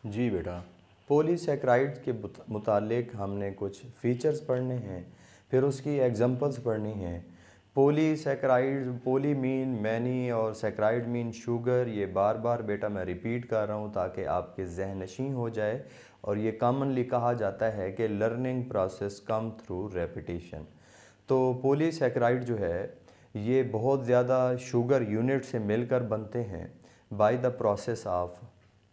जी बेटा, पॉलीसैकेराइड्स के मुतालिक हमने कुछ फीचर्स पढ़ने हैं, फिर उसकी एग्जांपल्स पढ़नी हैं। पॉलीसैकेराइड्स, पॉली मीन मैनी और सैकेराइड मीन शुगर। ये बार बार बेटा मैं रिपीट कर रहा हूँ ताकि आपके जहन नशीं हो जाए। और ये कॉमनली कहा जाता है कि learning process come through repetition. तो पॉलीसैकेराइड जो है ये बहुत ज़्यादा शुगर यूनिट से मिलकर बनते हैं by the process of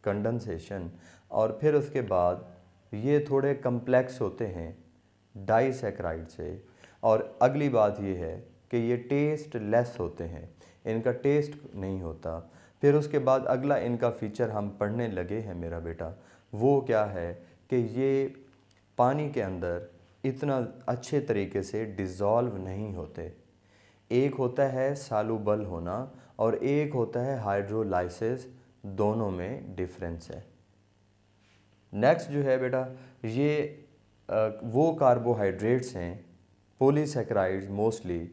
condensation. और फिर उसके बाद ये थोड़े कम्प्लेक्स होते हैं डाइसैकेराइड से। और अगली बात ये है कि ये टेस्ट लेस होते हैं, इनका टेस्ट नहीं होता। फिर उसके बाद अगला इनका फ़ीचर हम पढ़ने लगे हैं मेरा बेटा, वो क्या है कि ये पानी के अंदर इतना अच्छे तरीके से डिज़ोल्व नहीं होते। एक होता है सालुबल होना और एक होता है हाइड्रोलाइसिस, दोनों में डिफरेंस है। नेक्स्ट जो है बेटा, ये वो कार्बोहाइड्रेट्स हैं पॉलीसैकेराइड्स मोस्टली,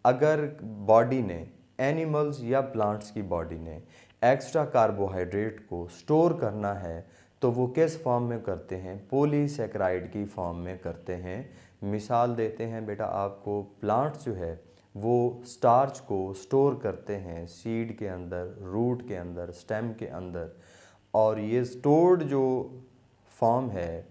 अगर बॉडी ने, एनिमल्स या प्लांट्स की बॉडी ने एक्स्ट्रा कार्बोहाइड्रेट को स्टोर करना है तो वो किस फॉर्म में करते हैं? पॉलीसैकेराइड की फॉर्म में करते हैं। मिसाल देते हैं बेटा आपको, प्लांट्स जो है वो स्टार्च को स्टोर करते हैं सीड के अंदर, रूट के अंदर, स्टेम के अंदर। और ये स्टोर्ड जो फॉर्म है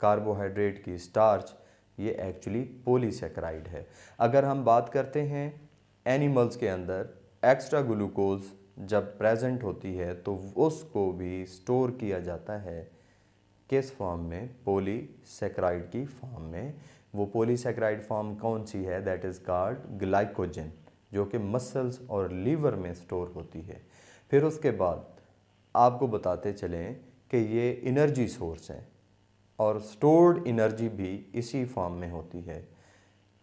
कार्बोहाइड्रेट की, स्टार्च, ये एक्चुअली पॉलीसैकेराइड है। अगर हम बात करते हैं एनिमल्स के अंदर, एक्स्ट्रा ग्लूकोज जब प्रेजेंट होती है तो उसको भी स्टोर किया जाता है किस फॉर्म में? पॉलीसैकेराइड की फॉर्म में। वो पॉलीसैकेराइड फॉर्म कौन सी है? दैट इज़ कॉल्ड ग्लाइकोजन, जो कि मसल्स और लीवर में स्टोर होती है। फिर उसके बाद आपको बताते चलें कि ये एनर्जी सोर्स है और स्टोर्ड एनर्जी भी इसी फॉर्म में होती है।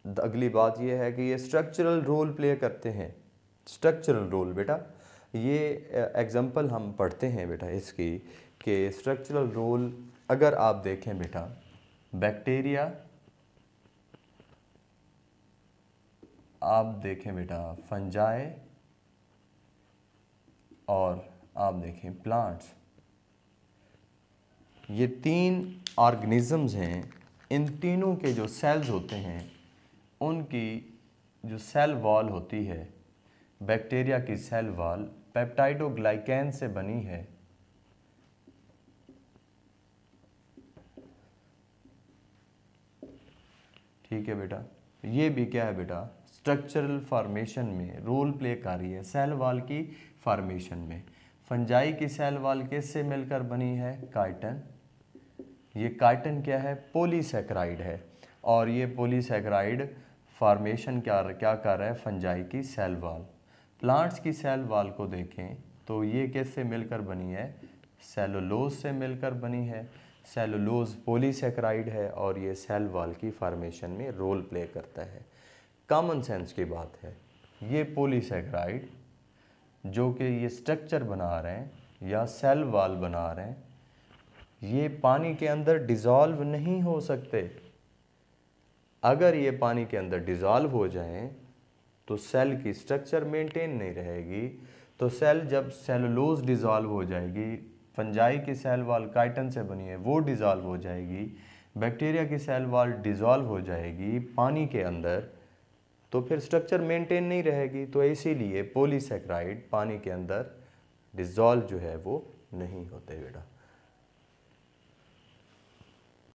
अगली बात यह है कि ये स्ट्रक्चरल रोल प्ले करते हैं। स्ट्रक्चरल रोल बेटा, ये एग्जांपल हम पढ़ते हैं बेटा इसकी, कि स्ट्रक्चरल रोल अगर आप देखें बेटा, बैक्टीरिया, आप देखें बेटा फंजाई, और आप देखें प्लांट्स, ये तीन ऑर्गेनिजम्स हैं। इन तीनों के जो सेल्स होते हैं उनकी जो सेल वॉल होती है, बैक्टीरिया की सेल वॉल पेप्टाइडोग्लाइकैन से बनी है। ठीक है बेटा, ये भी क्या है बेटा, स्ट्रक्चरल फॉर्मेशन में रोल प्ले कर रही है, सेल वॉल की फॉर्मेशन में। फंजाई की सेल वॉल किससे मिलकर बनी है? काइटिन। ये काइटिन क्या है? पॉलीसैकेराइड है। और ये पॉलीसैकेराइड फॉर्मेशन क्या कर रहा है? फंजाई की सेल वॉल। प्लांट्स की सेल वॉल को देखें तो ये किससे मिलकर बनी है? सेलुलोज से मिलकर बनी है। सेलुलोज पॉलीसैकेराइड है और ये सेल वॉल की फॉर्मेशन में रोल प्ले करता है। कॉमन सेंस की बात है, ये पॉलीसैकेराइड जो कि ये स्ट्रक्चर बना रहे हैं या सेल वॉल बना रहे हैं, ये पानी के अंदर डिज़ोल्व नहीं हो सकते। अगर ये पानी के अंदर डिज़ोल्व हो जाएं तो सेल की स्ट्रक्चर मेंटेन नहीं रहेगी। तो सेल, जब सेलुलोज डिज़ोल्व हो जाएगी, फंजाई की सेल वॉल काइटिन से बनी है वो डिज़ोल्व हो जाएगी, बैक्टीरिया की सेल वॉल डिज़ोल्व हो जाएगी पानी के अंदर, तो फिर स्ट्रक्चर मेंटेन नहीं रहेगी। तो इसीलिए पॉलीसैकेराइड पानी के अंदर डिज़ोल्व जो है वो नहीं होते बेटा।